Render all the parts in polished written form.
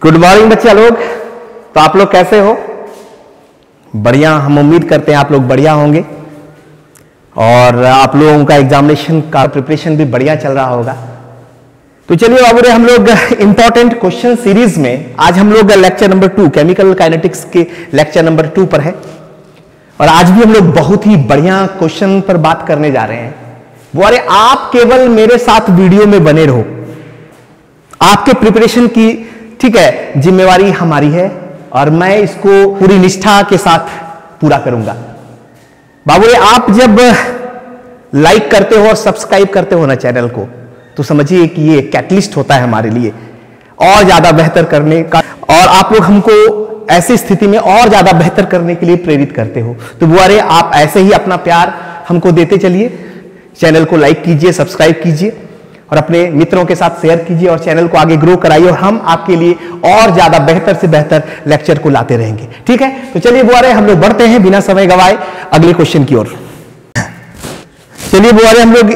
Good morning बच्चा लोग। तो आप लोग कैसे हो? बढ़िया। हम उम्मीद करते हैं आप लोग बढ़िया होंगे और आप लोगों का एग्जामिनेशन का प्रिपरेशन भी बढ़िया चल रहा होगा। तो चलिए बाबू हम लोग इंपॉर्टेंट क्वेश्चन सीरीज में आज हम लोग लेक्चर नंबर 2 केमिकल काइनेटिक्स के लेक्चर नंबर 2 पर है और आज भी हम लोग बहुत ही बढ़िया क्वेश्चन पर बात करने जा रहे हैं। वो अरे आप केवल मेरे साथ वीडियो में बने रहो, आपके प्रिपरेशन की ठीक है जिम्मेवारी हमारी है और मैं इसको पूरी निष्ठा के साथ पूरा करूंगा। बाबू आप जब लाइक करते हो और सब्सक्राइब करते हो ना चैनल को, तो समझिए कि ये कैटलिस्ट होता है हमारे लिए और ज्यादा बेहतर करने का, और आप लोग हमको ऐसी स्थिति में और ज्यादा बेहतर करने के लिए प्रेरित करते हो। तो वो अरे आप ऐसे ही अपना प्यार हमको देते चलिए। चैनल को लाइक कीजिए, सब्सक्राइब कीजिए और अपने मित्रों के साथ शेयर कीजिए और चैनल को आगे ग्रो कराइए और हम आपके लिए और ज्यादा बेहतर से बेहतर लेक्चर को लाते रहेंगे। ठीक है, तो चलिए बुआरे हम लोग बढ़ते हैं बिना समय गवाए अगले क्वेश्चन की ओर। चलिए बुआरे हम लोग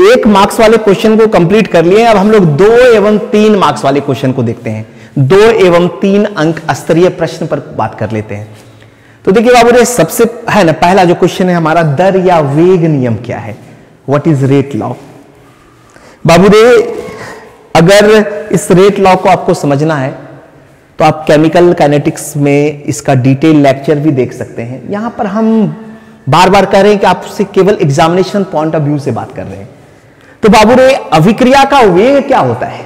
1 मार्क्स वाले क्वेश्चन को कंप्लीट कर लिए। अब हम लोग 2 एवं 3 मार्क्स वाले क्वेश्चन को देखते हैं। 2 एवं 3 अंक स्तरीय प्रश्न पर बात कर लेते हैं। तो देखिए बाबू सबसे है ना, पहला जो क्वेश्चन है हमारा, दर या वेग नियम क्या है? What is rate law? बाबू अगर इस रेट लॉ को आपको समझना है तो आप केमिकल काइनेटिक्स में इसका डिटेल लेक्चर भी देख सकते हैं। यहां पर हम बार बार कह रहे हैं कि आपसे केवल एग्जामिनेशन पॉइंट ऑफ व्यू से बात कर रहे हैं। तो बाबू अभिक्रिया का वेग क्या होता है?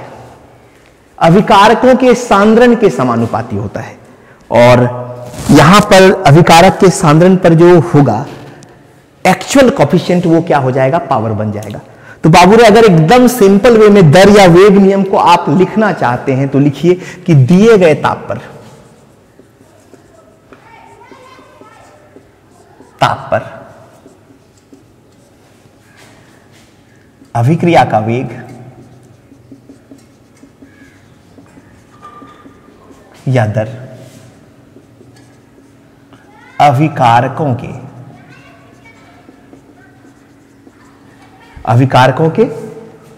अभिकारकों के सांद्रण के समानुपाती होता है और यहां पर अभिकारक के सांद्रण पर जो होगा एक्चुअल कोफिशिएंट वो क्या हो जाएगा? पावर बन जाएगा। तो बाबू अगर एकदम सिंपल वे में दर या वेग नियम को आप लिखना चाहते हैं तो लिखिए कि दिए गए ताप पर अभिक्रिया का वेग या दर अभिकारकों के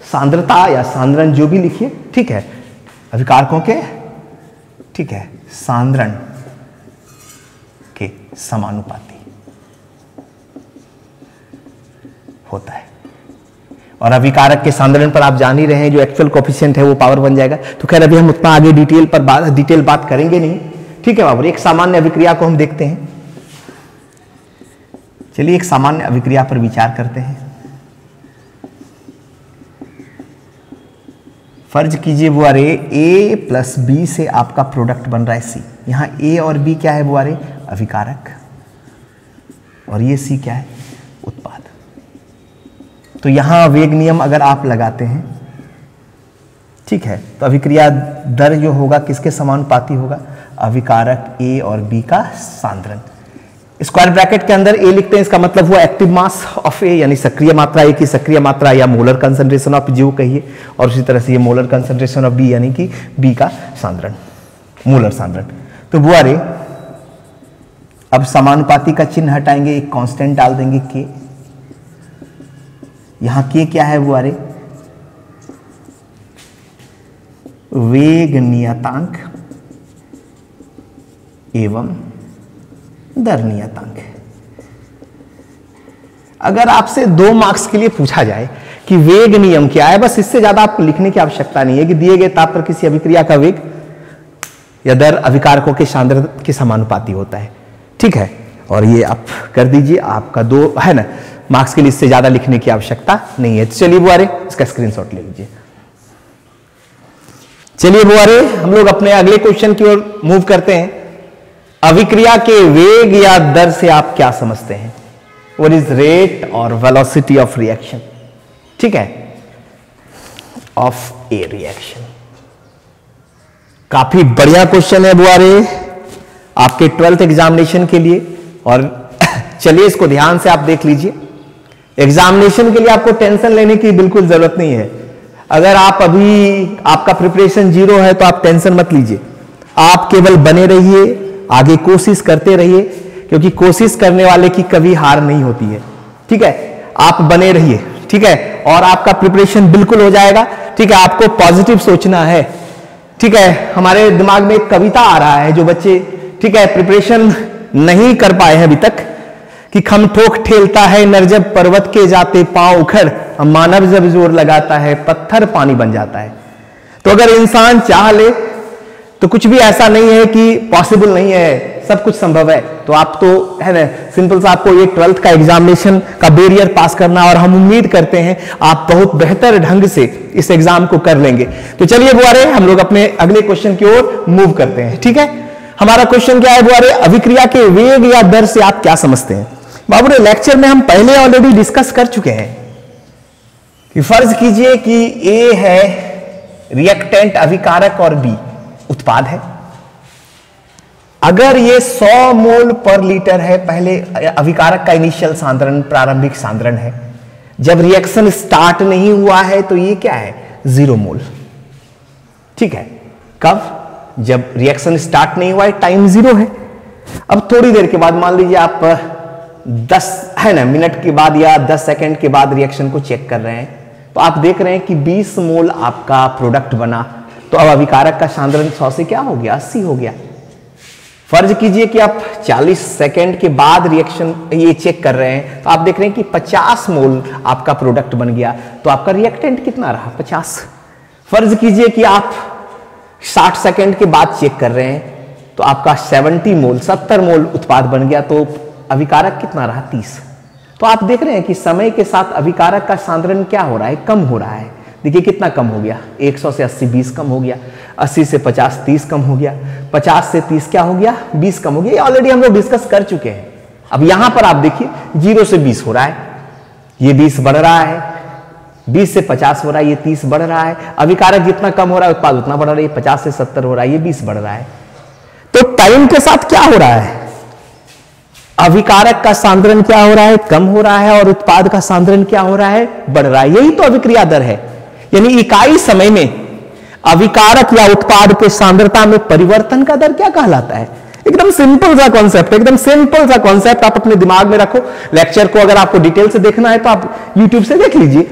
सांद्रता या सांद्रण जो भी लिखिए, ठीक है, अभिकारकों के ठीक है सांद्रण के समानुपाती होता है। और अभिकारक के सांद्रण पर आप जान ही रहे हैं जो एक्चुअल कोफिशिएंट है वो पावर बन जाएगा। तो खैर अभी हम उतना आगे डिटेल बात करेंगे नहीं। ठीक है बाबू, एक सामान्य अभिक्रिया को हम देखते हैं। चलिए एक सामान्य अभिक्रिया पर विचार करते हैं। फर्ज कीजिए बुआरे A प्लस B से आपका प्रोडक्ट बन रहा है C। यहां A और B क्या है बुआरे? अभिकारक, और ये C क्या है? उत्पाद। तो यहां वेग नियम अगर आप लगाते हैं, ठीक है, तो अभिक्रिया दर जो होगा किसके समानुपाती होगा? अभिकारक A और B का सांद्रण। स्क्वायर ब्रैकेट के अंदर A लिखते हैं, इसका मतलब हुआ एक्टिव मास ऑफ A यानी सक्रिय मात्रा A की सक्रिय मात्रा या मोलर कंसंट्रेशन ऑफ जो कहिए, और उसी तरह से ये मोलर कंसंट्रेशन ऑफ B यानी कि B का सांद्रण, मोलर सांद्रण। तो बुआरे अब समानुपाती का चिन्ह हटाएंगे, एक कांस्टेंट डाल देंगे K। यहां K क्या है बुआरे? वेग नियतांक एवं दर नियतांक। अगर आपसे 2 मार्क्स के लिए पूछा जाए कि वेग नियम क्या है, बस इससे ज्यादा आपको लिखने की आवश्यकता नहीं है कि दिए गए ताप पर किसी अभिक्रिया का वेग या दर अभिकारकों के सांद्रण के समानुपाती होता है। ठीक है, और ये आप कर दीजिए, आपका 2 है ना मार्क्स के लिए, इससे ज्यादा लिखने की आवश्यकता नहीं है। तो चलिए बुआरे इसका स्क्रीनशॉट ले लीजिए। चलिए बुआरे हम लोग अपने अगले क्वेश्चन की ओर मूव करते हैं। अभिक्रिया के वेग या दर से आप क्या समझते हैं? व्हाट इज रेट और वेलोसिटी ऑफ रिएक्शन? ठीक है, ऑफ ए रिएक्शन। काफी बढ़िया क्वेश्चन है बुआरे आपके 12th एग्जामिनेशन के लिए। और चलिए इसको ध्यान से आप देख लीजिए। एग्जामिनेशन के लिए आपको टेंशन लेने की बिल्कुल जरूरत नहीं है। अगर आप अभी आपका प्रिपरेशन 0 है तो आप टेंशन मत लीजिए, आप केवल बने रहिए, आगे कोशिश करते रहिए, क्योंकि कोशिश करने वाले की कभी हार नहीं होती है। ठीक है, आप बने रहिए, ठीक है, और आपका प्रिपरेशन बिल्कुल हो जाएगा। ठीक है, आपको पॉजिटिव सोचना है, ठीक है, हमारे दिमाग में एक कविता आ रहा है जो बच्चे ठीक है प्रिपरेशन नहीं कर पाए हैं अभी तक, कि खम ठोक ठेलता है नर जब पर्वत के जाते पांव उखड़, मानव जब जोर लगाता है पत्थर पानी बन जाता है। तो अगर इंसान चाह ले तो कुछ भी ऐसा नहीं है कि पॉसिबल नहीं है, सब कुछ संभव है। तो आप तो है ना, सिंपल सा आपको ये 12th का एग्जामिनेशन का बैरियर पास करना, और हम उम्मीद करते हैं आप बहुत बेहतर ढंग से इस एग्जाम को कर लेंगे। तो चलिए बुआरे, हम लोग अपने अगले क्वेश्चन की ओर मूव करते हैं। ठीक है, हमारा क्वेश्चन क्या है बुआरे? अभिक्रिया के वेग या दर से आप क्या समझते हैं? बाबू ने लेक्चर में हम पहले ऑलरेडी डिस्कस कर चुके हैं कि फर्ज कीजिए कि ए है रिएक्टेंट अभिकारक और बी उत्पाद है। अगर ये 100 मोल पर लीटर है, पहले अभिकारक का इनिशियल सांद्रण, प्रारंभिक सांद्रण है, जब रिएक्शन स्टार्ट नहीं हुआ है तो ये क्या है? 0 मोल। ठीक है, कब? जब रिएक्शन स्टार्ट नहीं हुआ है, टाइम 0 है। अब थोड़ी देर के बाद, मान लीजिए आप 10 है ना मिनट के बाद या 10 सेकंड के बाद रिएक्शन को चेक कर रहे हैं, तो आप देख रहे हैं कि 20 मोल आपका प्रोडक्ट बना। तो अब अभिकारक का सांद्रण 100 से क्या हो गया? 80 हो गया। फर्ज कीजिए कि आप 40 सेकंड के बाद रिएक्शन ये चेक कर रहे हैं, तो आप देख रहे हैं कि 50 मोल आपका प्रोडक्ट बन गया। तो आपका रिएक्टेंट कितना रहा? 50। फर्ज कीजिए कि आप 60 सेकंड के बाद चेक कर रहे हैं, तो आपका 70 मोल उत्पाद बन गया। तो अभिकारक कितना रहा? 30। तो आप देख रहे हैं कि समय के साथ अभिकारक का सांद्रण क्या हो रहा है? कम हो रहा है। देखिए कितना कम हो गया? 100 से 80 20 कम हो गया, 80 से 50 30 कम हो गया, 50 से 30 क्या हो गया? 20 कम हो गया। ये ऑलरेडी हम लोग डिस्कस कर चुके हैं। अब यहां पर आप देखिए 0 से 20 हो रहा है, ये 20 बढ़ रहा है, 20 से 50 हो रहा है, ये 30 बढ़ रहा है। अभिकारक जितना कम हो रहा है उत्पाद उतना बढ़ रहा है, 50 से 70 हो रहा है, ये 20 बढ़ रहा है। तो टाइम के साथ क्या हो रहा है? अभिकारक का सांद्रण क्या हो रहा है? कम हो रहा है, और उत्पाद का सांद्रण क्या हो रहा है? बढ़ रहा है। यही तो अभिक्रिया दर है। यानी इकाई समय में अभिकारक या उत्पाद के सांद्रता में परिवर्तन का दर क्या कहलाता है? एकदम सिंपल सा कॉन्सेप्ट, एकदम सिंपल सा कॉन्सेप्ट आप अपने दिमाग में रखो। लेक्चर को अगर आपको डिटेल से देखना है तो आप यूट्यूब से देख लीजिए।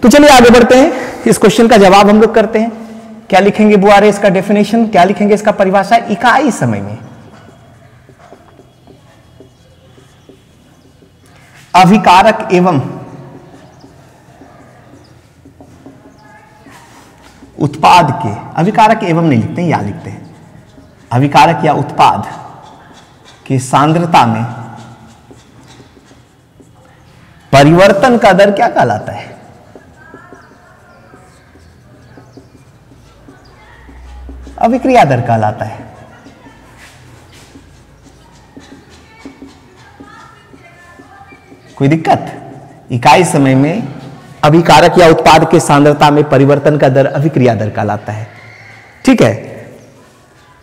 तो चलिए आगे बढ़ते हैं, इस क्वेश्चन का जवाब हम लोग करते हैं। क्या लिखेंगे बुआरे? इसका डेफिनेशन क्या लिखेंगे? इसका परिभाषा इकाई समय में अभिकारक एवं उत्पाद के, अभिकारक एवं नहीं लिखते हैं, या लिखते हैं अभिकारक या उत्पाद की सांद्रता में परिवर्तन का दर क्या कहलाता है? अभिक्रिया दर कहलाता है। कोई दिक्कत? इकाई समय में अभिकारक या उत्पाद के सांद्रता में परिवर्तन का दर अभिक्रिया दर कहलाता है। ठीक है,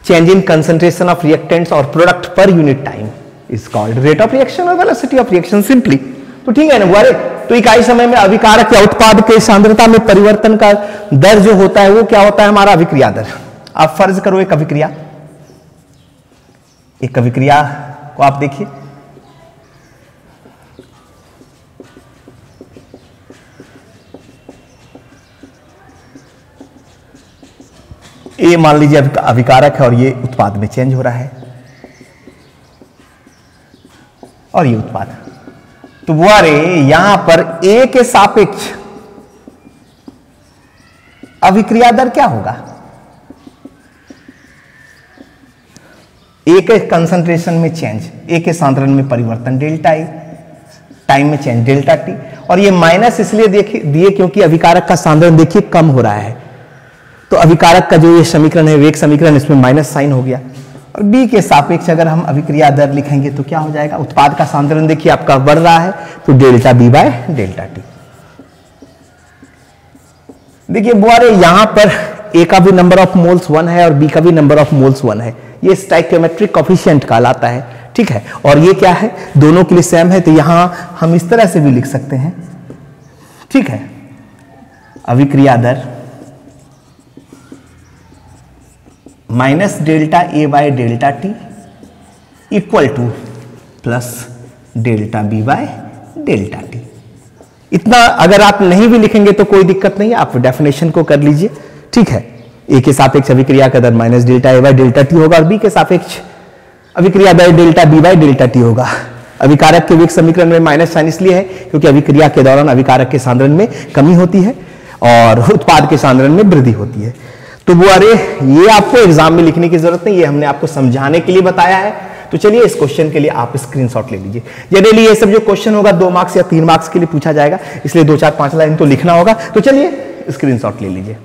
change in concentration of reactants और product per unit time is called rate of reaction और वेलोसिटी ऑफ रिएक्शन सिंपली। तो ठीक है ना बुआरे? तो इकाई समय में अभिकारक या उत्पाद के सांद्रता में परिवर्तन का दर जो होता है वो क्या होता है? हमारा अभिक्रिया दर। आप फर्ज करो एक अभिक्रिया को आप देखिए, ए मान लीजिए अभिकारक है और ये उत्पाद में चेंज हो रहा है, और ये उत्पाद। तो बुआरे यहां पर ए के सापेक्ष अभिक्रिया दर क्या होगा? ए के कंसंट्रेशन में चेंज, ए के सांद्रण में परिवर्तन डेल्टा ए, टाइम में चेंज डेल्टा टी, और ये माइनस इसलिए दिए क्योंकि अभिकारक का सांद्रण देखिए कम हो रहा है। तो अभिकारक का जो ये समीकरण है, वेग समीकरण, इसमें माइनस साइन हो गया। और बी के सापेक्ष अगर हम अभिक्रिया दर लिखेंगे तो क्या हो जाएगा? उत्पाद का सांद्रण देखिए आपका बढ़ रहा है, तो delta B by delta T. देखिए बुआरे यहां पर ए का भी नंबर ऑफ मोल्स 1 है और बी का भी नंबर ऑफ मोल्स 1 है। ये स्टोइकियोमेट्रिक कोएफिशिएंट कहलाता है। ठीक है, और ये क्या है? दोनों के लिए सेम है, तो यहां हम इस तरह से भी लिख सकते हैं। ठीक है, अभिक्रिया दर minus delta A by delta T equal to plus delta B by delta T. इतना अगर आप नहीं भी लिखेंगे तो कोई दिक्कत नहीं है, आप डेफिनेशन को कर लीजिए। ठीक है, ए के सापेक्ष अभिक्रिया का दर minus delta A by delta T होगा और बी के सापेक्ष अभिक्रिया दर delta B by delta T होगा। अभिकारक के वेग समीकरण में माइनस साइन इसलिए है क्योंकि अभिक्रिया के दौरान अभिकारक के सांद्रण में कमी होती है और उत्पाद के सांद्रण में वृद्धि होती है। तो वो अरे ये आपको एग्जाम में लिखने की जरूरत नहीं, ये हमने आपको समझाने के लिए बताया है। तो चलिए इस क्वेश्चन के लिए आप स्क्रीनशॉट ले लीजिए। जनरली ये सब जो क्वेश्चन होगा 2 मार्क्स या 3 मार्क्स के लिए पूछा जाएगा, इसलिए 2 4 5 लाइन तो लिखना होगा। तो चलिए स्क्रीनशॉट ले लीजिए।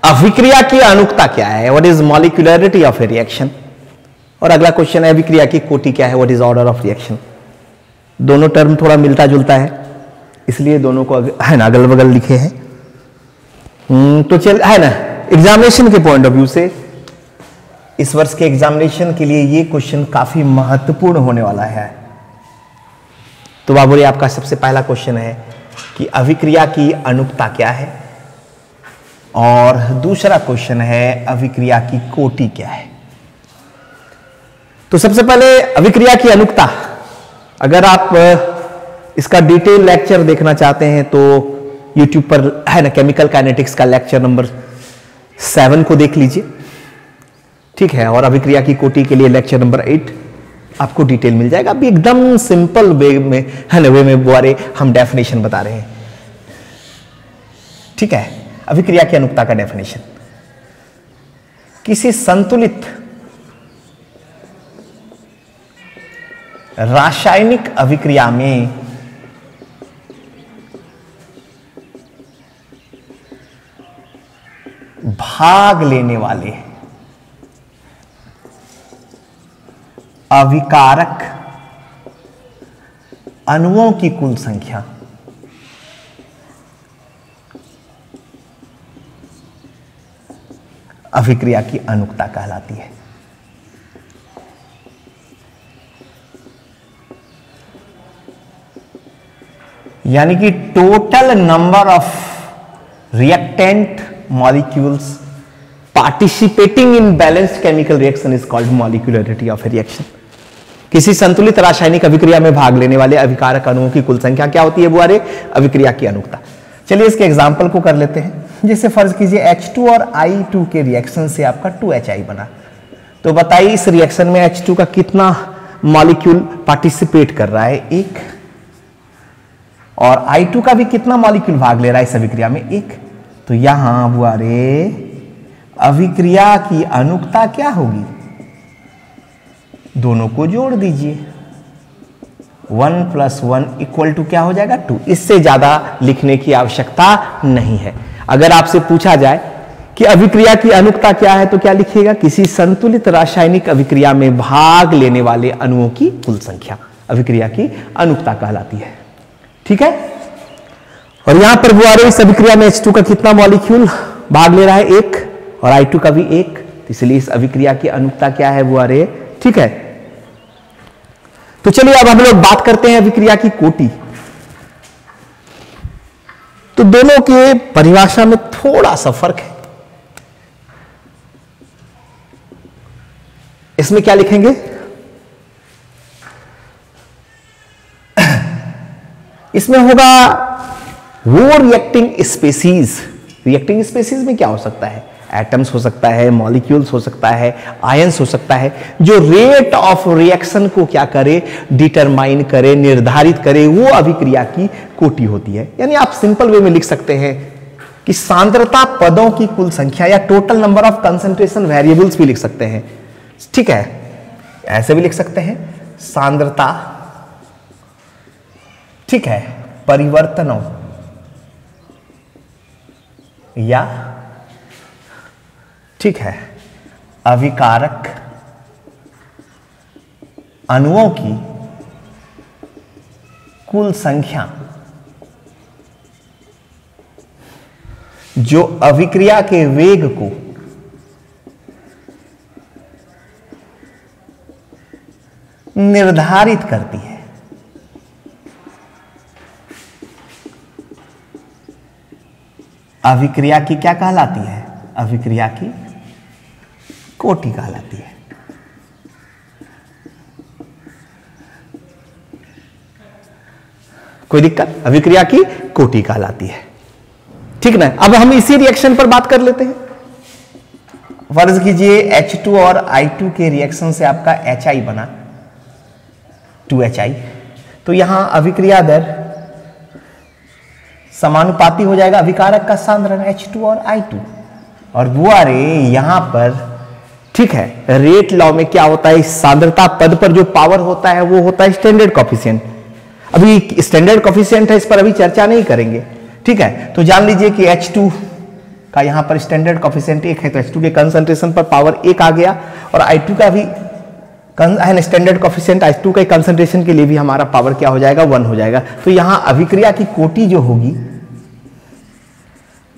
अभिक्रिया की अनुक्ता क्या है? What is molecularity of A reaction. और अगला क्वेश्चन है अभिक्रिया की कोटि क्या है? What is order of reaction. दोनों टर्म थोड़ा मिलता जुलता है, इसलिए दोनों को है ना अगल बगल लिखे हैं। तो चल है ना, एग्जामिनेशन के पॉइंट ऑफ व्यू से इस वर्ष के एग्जामिनेशन के लिए ये क्वेश्चन काफी महत्वपूर्ण होने वाला है। तो बाबूरी आपका सबसे पहला क्वेश्चन है कि अभिक्रिया की अनुक्ता क्या है, और दूसरा क्वेश्चन है अभिक्रिया की कोटि क्या है। तो सबसे पहले अभिक्रिया की अनुक्ता, अगर आप इसका डिटेल लेक्चर देखना चाहते हैं तो YouTube पर है ना केमिकल काइनेटिक्स का लेक्चर नंबर 7 को देख लीजिए, ठीक है। और अभिक्रिया की कोटि के लिए लेक्चर नंबर 8 आपको डिटेल मिल जाएगा। अभी एकदम सिंपल वे में है ना, वे में बारे हम डेफिनेशन बता रहे हैं, ठीक है। अभिक्रिया की अनुक्ता का डेफिनेशन, किसी संतुलित रासायनिक अभिक्रिया में भाग लेने वाले अभिकारक अणुओं की कुल संख्या अभिक्रिया की अनुक्ता कहलाती है। यानी कि total number of reactant molecules participating in balanced chemical reaction is called molecularity of A reaction. किसी संतुलित रासायनिक अभिक्रिया में भाग लेने वाले अभिकारक अणुओं की कुल संख्या क्या होती है? वो अरे अभिक्रिया की अनुक्ता। चलिए इसके एग्जांपल को कर लेते हैं। जैसे फर्ज कीजिए H2 और I2 के रिएक्शन से आपका 2HI बना, तो बताइए इस रिएक्शन में H2 का कितना मॉलिक्यूल पार्टिसिपेट कर रहा है? 1। और I2 का भी कितना मॉलिक्यूल भाग ले रहा है इस अभिक्रिया में? 1। तो यहां वो अरे अभिक्रिया की अनुक्ता क्या होगी? दोनों को जोड़ दीजिए, 1 + 1 = क्या हो जाएगा? 2। इससे ज्यादा लिखने की आवश्यकता नहीं है। अगर आपसे पूछा जाए कि अभिक्रिया की अनुक्ता क्या है तो क्या लिखिएगा? किसी संतुलित रासायनिक अभिक्रिया में भाग लेने वाले अणुओं की कुल संख्या अभिक्रिया की अनुक्ता कहलाती है, ठीक है। और यहां पर वो इस अभिक्रिया में H2 का कितना मॉलिक्यूल भाग ले रहा है? 1, और I2 का भी 1, इसलिए इस अभिक्रिया की अनुक्ता क्या है? वो अरे, ठीक है। तो चलिए अब हम लोग बात करते हैं अभिक्रिया की कोटि। तो दोनों के परिभाषा में थोड़ा सा फर्क है। इसमें क्या लिखेंगे? इसमें होगा वो रिएक्टिंग स्पेसीज। रिएक्टिंग स्पेसीज में क्या हो सकता है? एटम्स हो सकता है, मॉलिक्यूल्स हो सकता है, आयंस हो सकता है, जो रेट ऑफ रिएक्शन को क्या करे? डिटरमाइन करे, निर्धारित करे, वो अभिक्रिया की कोटि होती है। यानी आप सिंपल वे में लिख सकते हैं कि सांद्रता पदों की कुल संख्या, या total number of concentration variables भी लिख सकते हैं, ठीक है। ऐसे भी लिख सकते हैं सांद्रता, ठीक है, परिवर्तनों या ठीक है अभिकारक अणुओं की कुल संख्या जो अभिक्रिया के वेग को निर्धारित करती है। अभिक्रिया की क्या कहलाती है? अभिक्रिया की कोटि कहलाती है। कोई दिक्कत? अभिक्रिया की कोटि कहलाती है। ठीक ना। अब हम इसी रिएक्शन पर बात कर लेते हैं। फर्ज कीजिए H2 और I2 के रिएक्शन से आपका HI बना 2HI, तो यहां अभिक्रिया दर समानुपाती हो जाएगा अभिकारक का सांद्रण H2 और I2। और बुआरे यहां पर, ठीक है, रेट लॉ में क्या होता है, सांद्रता पद पर जो पावर होता है वो होता है स्टैंडर्ड कॉफिशिएंट। अभी स्टैंडर्ड कॉफिशिएंट है, इस पर अभी चर्चा नहीं करेंगे, ठीक है। तो जान लीजिए कि H2 का यहां पर स्टैंडर्ड कॉफिशिएंट 1 है, तो H2 के कंसंट्रेशन पर पावर 1 आ गया, और I2 का भी स्टैंडर्ड कॉफिशिएंट I2 के कंसंट्रेशन के लिए भी हमारा पावर क्या हो जाएगा, 1 हो जाएगा। तो यहां अभिक्रिया की कोटि जो होगी,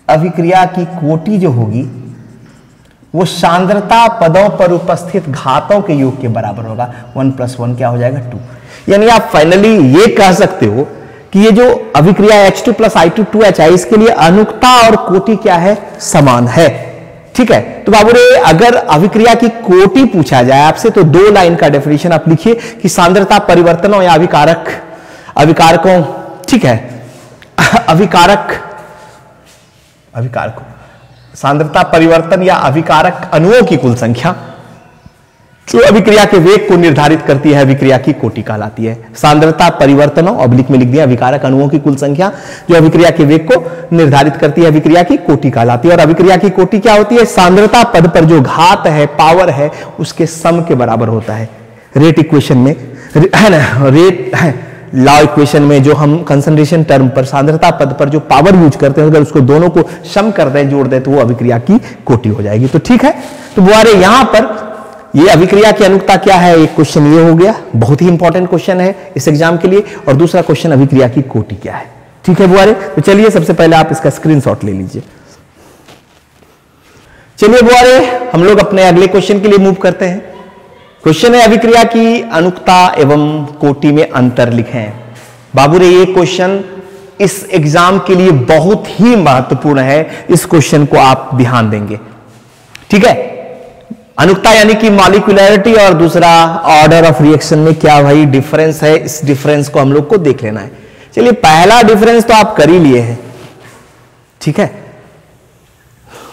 अभिक्रिया की कोटि जो होगी वो सांद्रता पदों पर उपस्थित घातों के योग के बराबर होगा। 1 + 1 क्या हो जाएगा, 2। यानी आप फाइनली ये कह सकते हो कि ये जो अभिक्रिया H2 + I2 2HI, इसके लिए अनुक्ता और कोटि क्या है, समान है, ठीक है। तो बाबू रे, अगर अभिक्रिया की कोटि पूछा जाए आपसे तो 2 लाइन का डेफिनेशन आप लिखिए कि सांद्रता परिवर्तनों या अभिकारकों, ठीक है, अभिकारकों सांद्रता परिवर्तन या अभिकारक अणुओं की कुल संख्या जो अभिक्रिया के वेग को निर्धारित करती है, अभिक्रिया की कोटि कहलाती है। सांद्रता परिवर्तनों ऑब्लिक में लिख दिया अभिकारक अणुओं की कुल संख्या जो अभिक्रिया के वेग को निर्धारित करती है, अभिक्रिया की कोटि कहलाती है। और अभिक्रिया की कोटि क्या होती है, सांद्रता पद पर जो घात है, पावर है, उसके सम के बराबर होता है। रेट इक्वेशन में है ना, रेट लॉ इक्वेशन में जो हम कंसंट्रेशन टर्म पर सांद्रता पद पर जो पावर यूज करते हैं, अगर उसको दोनों को सम कर दें, जोड़ दें, तो वो अभिक्रिया की कोटि हो जाएगी। तो ठीक है, तो बुआरे यहां पर ये अभिक्रिया की अनुक्ता क्या है, एक क्वेश्चन ये हो गया, बहुत ही इंपॉर्टेंट क्वेश्चन है इस एग्जाम के लिए। और दूसरा क्वेश्चन अभिक्रिया की कोटि क्या है, ठीक है बुआरे। तो चलिए सबसे पहले आप इसका स्क्रीनशॉट ले लीजिए। चलिए बुआरे, हम लोग अपने अगले क्वेश्चन के लिए मूव करते हैं। क्वेश्चन है अभिक्रिया की अनुक्ता एवं कोटि में अंतर लिखें। बाबू रे, ये क्वेश्चन इस एग्जाम के लिए बहुत ही महत्वपूर्ण है, इस क्वेश्चन को आप ध्यान देंगे, ठीक है। अनुक्ता यानी कि मॉलिक्यूलरिटी और दूसरा ऑर्डर ऑफ रिएक्शन में क्या भाई डिफरेंस है, इस डिफरेंस को हम लोग को देख लेना है। चलिए, पहला डिफरेंस तो आप कर ही लिए हैं, ठीक है।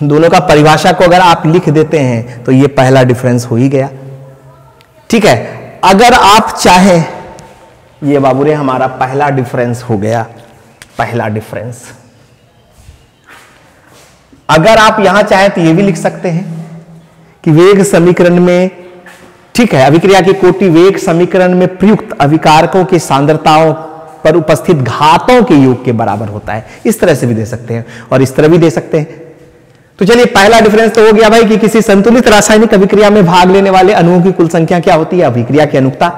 दोनों का परिभाषा को अगर आप लिख देते हैं तो ये पहला डिफरेंस हो ही गया, ठीक है। अगर आप चाहें, ये बाबूरे हमारा पहला डिफरेंस हो गया, पहला डिफरेंस। अगर आप यहां चाहें तो ये भी लिख सकते हैं कि वेग समीकरण में, ठीक है, अभिक्रिया की कोटि वेग समीकरण में प्रयुक्त अभिकारकों की सांद्रताओं पर उपस्थित घातों के योग के बराबर होता है। इस तरह से भी दे सकते हैं और इस तरह भी दे सकते हैं। तो चलिए, पहला डिफरेंस तो हो गया भाई कि किसी संतुलित रासायनिक अभिक्रिया में भाग लेने वाले अणुओं की कुल संख्या क्या होती है, अभिक्रिया की अनुक्ता,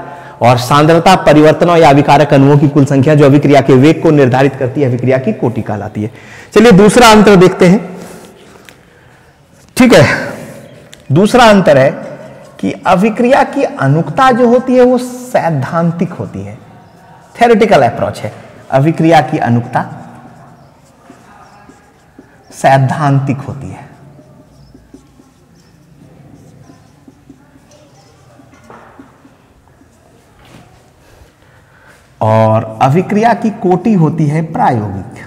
और सांद्रता परिवर्तनों या अभिकारक अणुओं की कुल संख्या जो अभिक्रिया के वेग को निर्धारित करती है, अभिक्रिया की कोटि कहलाती है। चलिए, दूसरा अंतर देखते हैं, ठीक है। दूसरा अंतर है कि अभिक्रिया की अनुक्ता जो होती है वो सैद्धांतिक होती है, थ्योरेटिकल अप्रोच है। अभिक्रिया की अनुक्ता सैद्धांतिक होती है, और अभिक्रिया की कोटि होती है प्रायोगिक।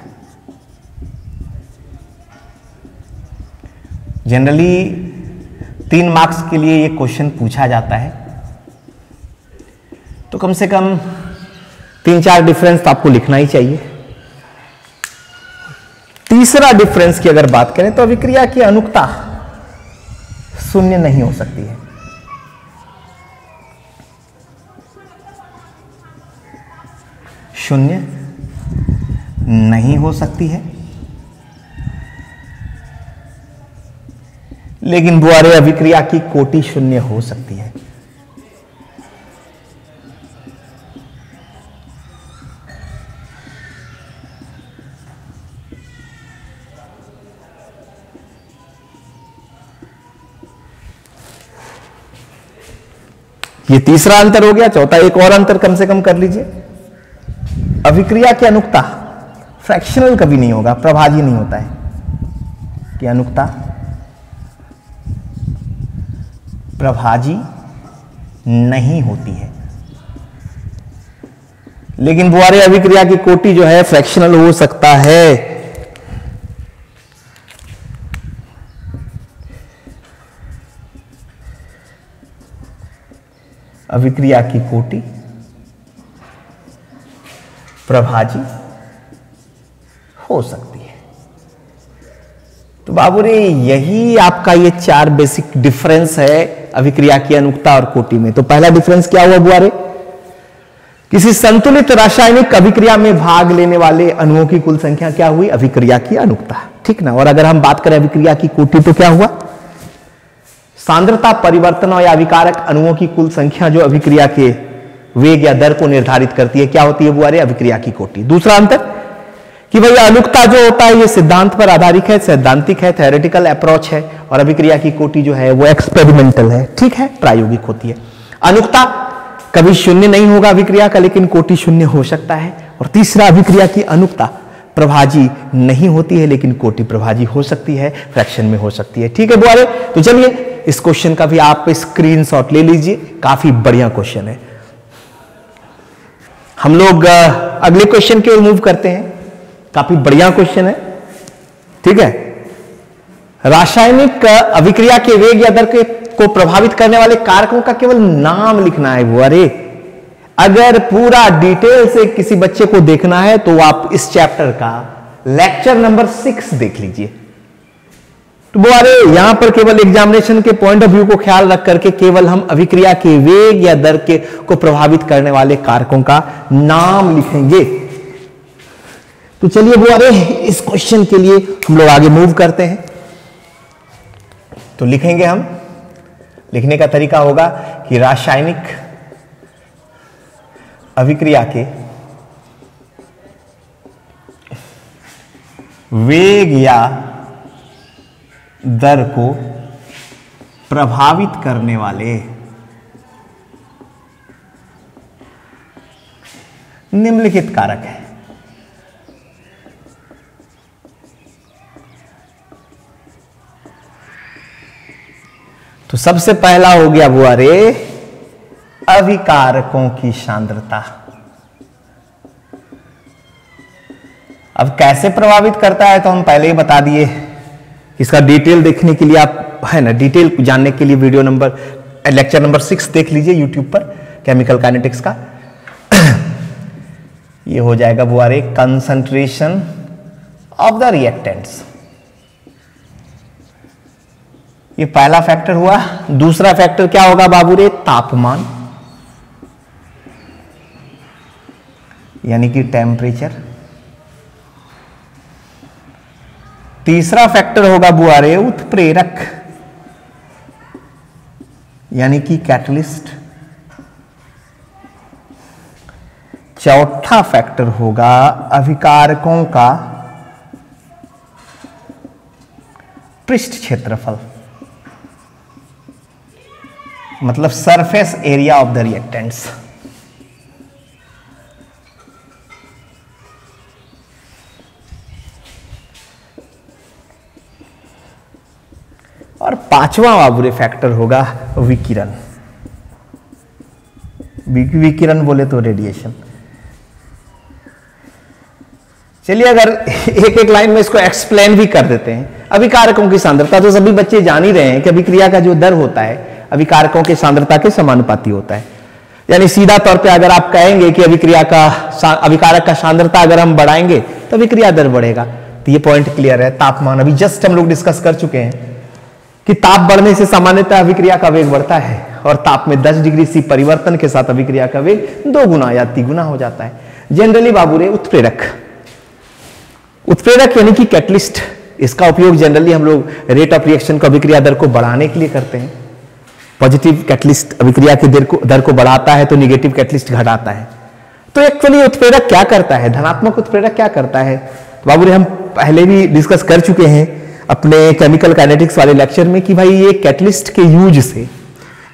जनरली 3 मार्क्स के लिए ये क्वेश्चन पूछा जाता है, तो कम से कम 3-4 डिफरेंस तो आपको लिखना ही चाहिए। तीसरा डिफरेंस की अगर बात करें तो अभिक्रिया की अनुक्ता 0 नहीं हो सकती है। शून्य नहीं हो सकती है, लेकिन बुआरे अभिक्रिया की कोटि 0 हो सकती है। ये तीसरा अंतर हो गया। चौथा एक और अंतर कम से कम कर लीजिए, अभिक्रिया की अनुक्ता फ्रैक्शनल कभी नहीं होगा, प्रभाजी नहीं होता है कि अनुक्ता प्रभाजी नहीं होती है, लेकिन बुआरे अभिक्रिया की कोटि जो है फ्रैक्शनल हो सकता है। अभिक्रिया की कोटि प्रभाजी हो सकती है। तो बाबू रे यही आपका ये 4 बेसिक डिफरेंस है अभिक्रिया की अनुक्ता और कोटि में। तो पहला डिफरेंस क्या हुआ बुआ रे? किसी संतुलित रासायनिक अभिक्रिया में भाग लेने वाले अणुओं की कुल संख्या क्या हुई? अभिक्रिया की अनुक्ता, ठीक ना। और अगर हम बात करें अभिक्रिया की कोटि तो क्या हुआ? सांद्रता परिवर्तन या अभिकारक अणुओं की कुल संख्या जो अभिक्रिया के वेग या दर को निर्धारित करती है, क्या होती है बुआ रे? अभिक्रिया की कोटि। दूसरा अंतर कि भैया अनुक्ता जो होता है ये सिद्धांत पर आधारित है, सैद्धांतिक है, थ्योरेटिकल अप्रोच है, और अभिक्रिया की कोटि जो है वो एक्सपेरिमेंटल है, ठीक है, प्रायोगिक होती है। अनुक्ता कभी शून्य नहीं होगा अभिक्रिया का, लेकिन कोटि शून्य हो सकता है। और तीसरा, अभिक्रिया की अनुक्ता प्रभाजी नहीं होती है, लेकिन कोटि प्रभाजी हो सकती है, फ्रैक्शन में हो सकती है, ठीक है बुआ रे। तो चलिए इस क्वेश्चन का भी आप स्क्रीनशॉट ले लीजिए, काफी बढ़िया क्वेश्चन है। हम लोग अगले क्वेश्चन की ओर मूव करते हैं। काफी बढ़िया क्वेश्चन है, ठीक है। रासायनिक अभिक्रिया के वेग या दर को प्रभावित करने वाले कारकों का केवल नाम लिखना है बुआ रे। अगर पूरा डिटेल से किसी बच्चे को देखना है तो आप इस चैप्टर का लेक्चर नंबर 6 देख लीजिए। तो बुआ रे यहां पर केवल एग्जामिनेशन के पॉइंट ऑफ व्यू को ख्याल रख करके केवल हम अभिक्रिया के वेग या दर को प्रभावित करने वाले कारकों का नाम लिखेंगे। तो चलिए बुआ रे इस क्वेश्चन के लिए हम लोग आगे मूव करते हैं। तो लिखेंगे हम, लिखने का तरीका होगा कि रासायनिक अभिक्रिया के वेग या दर को प्रभावित करने वाले निम्नलिखित कारक हैं। तो सबसे पहला हो गया बुआ रे अभिकारकों की सांद्रता। अब कैसे प्रभावित करता है तो हम पहले ही बता दिए। इसका डिटेल देखने के लिए आप है ना, डिटेल जानने के लिए वीडियो नंबर लेक्चर नंबर 6 देख लीजिए यूट्यूब पर, केमिकल काइनेटिक्स का। ये हो जाएगा बुआ रे कंसंट्रेशन ऑफ द रिएक्टेंट्स। ये पहला फैक्टर हुआ। दूसरा फैक्टर क्या होगा बाबू रे? तापमान, यानी कि टेम्परेचर। तीसरा फैक्टर होगा बुआ रे उत्प्रेरक, यानी कि कैटलिस्ट। चौथा फैक्टर होगा अभिकारकों का पृष्ठ क्षेत्रफल, मतलब surface area of the reactants. और पांचवा बाबू रे फैक्टर होगा विकिरण। विकिरण बोले तो रेडिएशन। चलिए अगर एक एक लाइन में इसको एक्सप्लेन भी कर देते हैं। अभिकारकों की सांद्रता तो सभी बच्चे जान ही रहे हैं कि अभिक्रिया का जो दर होता है अभिकारकों के सांद्रता के समानुपाती होता है। यानी सीधा तौर पे अगर आप कहेंगे कि अभिकारक का सांद्रता अगर हम बढ़ाएंगे तो अभिक्रिया दर बढ़ेगा। तो ये पॉइंट क्लियर है। तापमान अभी जस्ट हम लोग डिस्कस कर चुके हैं कि ताप बढ़ने से सामान्यतः अभिक्रिया का वेग बढ़ता है, और ताप में 10 डिग्री C परिवर्तन के साथ अभिक्रिया का वेग 2 गुना या 3 गुना हो जाता है। जनरली बाबू रे उत्प्रेरक यानी कि कैटलिस्ट, इसका उपयोग जनरली हम लोग रेट ऑफ रिएक्शन को अभिक्रिया दर को बढ़ाने के लिए करते हैं। पॉजिटिव कैटलिस्ट अभिक्रिया की दर को बढ़ाता है तो निगेटिव कैटलिस्ट घटाता है। तो एक्चुअली उत्प्रेरक क्या करता है? धनात्मक उत्प्रेरक क्या करता है? तो बाबू रे हम पहले भी डिस्कस कर चुके हैं अपने केमिकल काइनेटिक्स वाले लेक्चर में कि भाई ये कैटलिस्ट के यूज से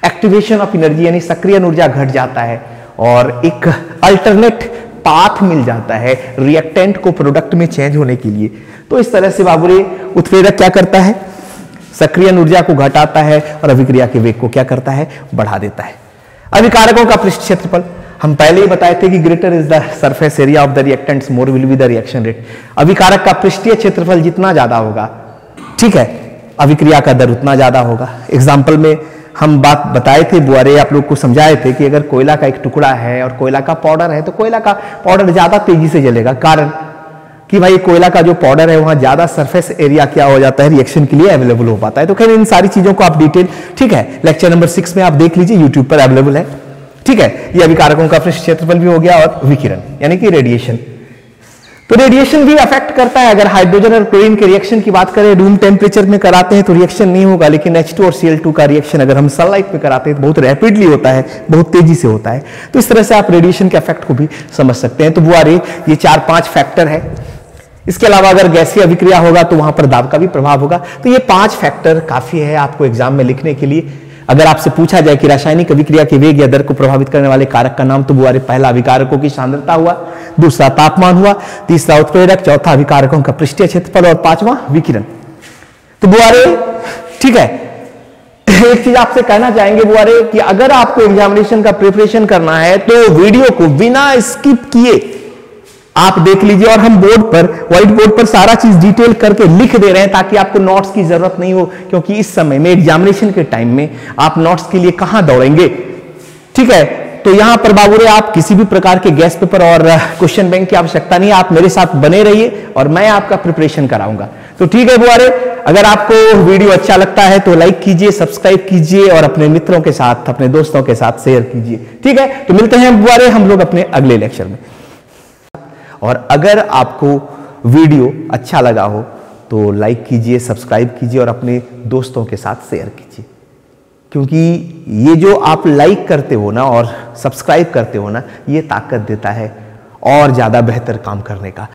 एक्टिवेशन ऑफ एनर्जी यानी सक्रिय ऊर्जा घट जाता है और एक अल्टरनेट पाथ मिल जाता है रिएक्टेंट को प्रोडक्ट में चेंज होने के लिए। तो इस तरह से बाबू रे उत्प्रेरक क्या करता है? सक्रिय ऊर्जा को घटाता है और अभिक्रिया के वेग को क्या करता है? बढ़ा देता है। अभिकारकों का पृष्ठ क्षेत्रफल हम पहले ही बताए थे कि greater is the surface area of the reactants more will be the reaction rate. अभिकारक का पृष्ठीय क्षेत्रफल जितना ज्यादा होगा, ठीक है, अभिक्रिया का दर उतना ज्यादा होगा। एग्जाम्पल में हम बात बताए थे बुआरे, आप लोग को समझाए थे कि अगर कोयला का एक टुकड़ा है और कोयला का पाउडर है तो कोयला का पाउडर ज्यादा तेजी से जलेगा, कारण कि भाई कोयला का जो पाउडर है वहां ज्यादा सरफेस एरिया क्या हो जाता है, रिएक्शन के लिए अवेलेबल हो पाता है। तो खैर इन सारी चीजों को आप डिटेल, ठीक है, लेक्चर नंबर 6 में आप देख लीजिए, यूट्यूब पर अवेलेबल है, ठीक है। ये अभिकारकों का पृष्ठ क्षेत्रफल भी हो गया और विकिरण यानी कि रेडिएशन। तो रेडिएशन भी अफेक्ट करता है। अगर हाइड्रोजन और क्लोरीन के रिएक्शन की बात करें, रूम टेम्परेचर में कराते हैं तो रिएक्शन नहीं होगा, लेकिन H2 और Cl2 का रिएक्शन अगर हम सनलाइट में कराते हैं तो बहुत रैपिडली होता है, बहुत तेजी से होता है। तो इस तरह से आप रेडिएशन के इफेक्ट को भी समझ सकते हैं। तो बुआरे ये 4-5 फैक्टर है। इसके अलावा अगर गैसीय अभिक्रिया होगा तो वहां पर दाब का भी प्रभाव होगा। तो ये 5 फैक्टर काफी है आपको एग्जाम में लिखने के लिए। अगर आपसे पूछा जाए कि रासायनिक अभिक्रिया के वेग या दर को प्रभावित करने वाले कारक का नाम, तो बुआरे पहला अभिकारकों की सांद्रता हुआ, दूसरा तापमान हुआ, तीसरा उत्प्रेरक, चौथा अभिकारकों का पृष्ठीय क्षेत्रफल और पांचवा विकिरण। तो बुआरे, ठीक है, एक चीज आपसे कहना चाहेंगे बुआरे कि अगर आपको एग्जामिनेशन का प्रिपरेशन करना है तो वीडियो को बिना स्किप किए आप देख लीजिए, और हम बोर्ड पर, व्हाइट बोर्ड पर सारा चीज डिटेल करके लिख दे रहे हैं ताकि आपको नोट्स की जरूरत नहीं हो, क्योंकि इस समय में एग्जामिनेशन के टाइम में आप नोट्स के लिए कहां दौड़ेंगे, ठीक है। तो यहां पर बाबूरे आप किसी भी प्रकार के गैस पेपर और क्वेश्चन बैंक की आवश्यकता नहीं है, आप मेरे साथ बने रहिए और मैं आपका प्रिपरेशन कराऊंगा। तो ठीक है बुआरे, अगर आपको वीडियो अच्छा लगता है तो लाइक कीजिए, सब्सक्राइब कीजिए और अपने मित्रों के साथ, अपने दोस्तों के साथ शेयर कीजिए, ठीक है। तो मिलते हैं बुआरे हम लोग अपने अगले लेक्चर में। और अगर आपको वीडियो अच्छा लगा हो तो लाइक कीजिए, सब्सक्राइब कीजिए और अपने दोस्तों के साथ शेयर कीजिए, क्योंकि ये जो आप लाइक करते हो ना और सब्सक्राइब करते हो ना, ये ताकत देता है और ज्यादा बेहतर काम करने का।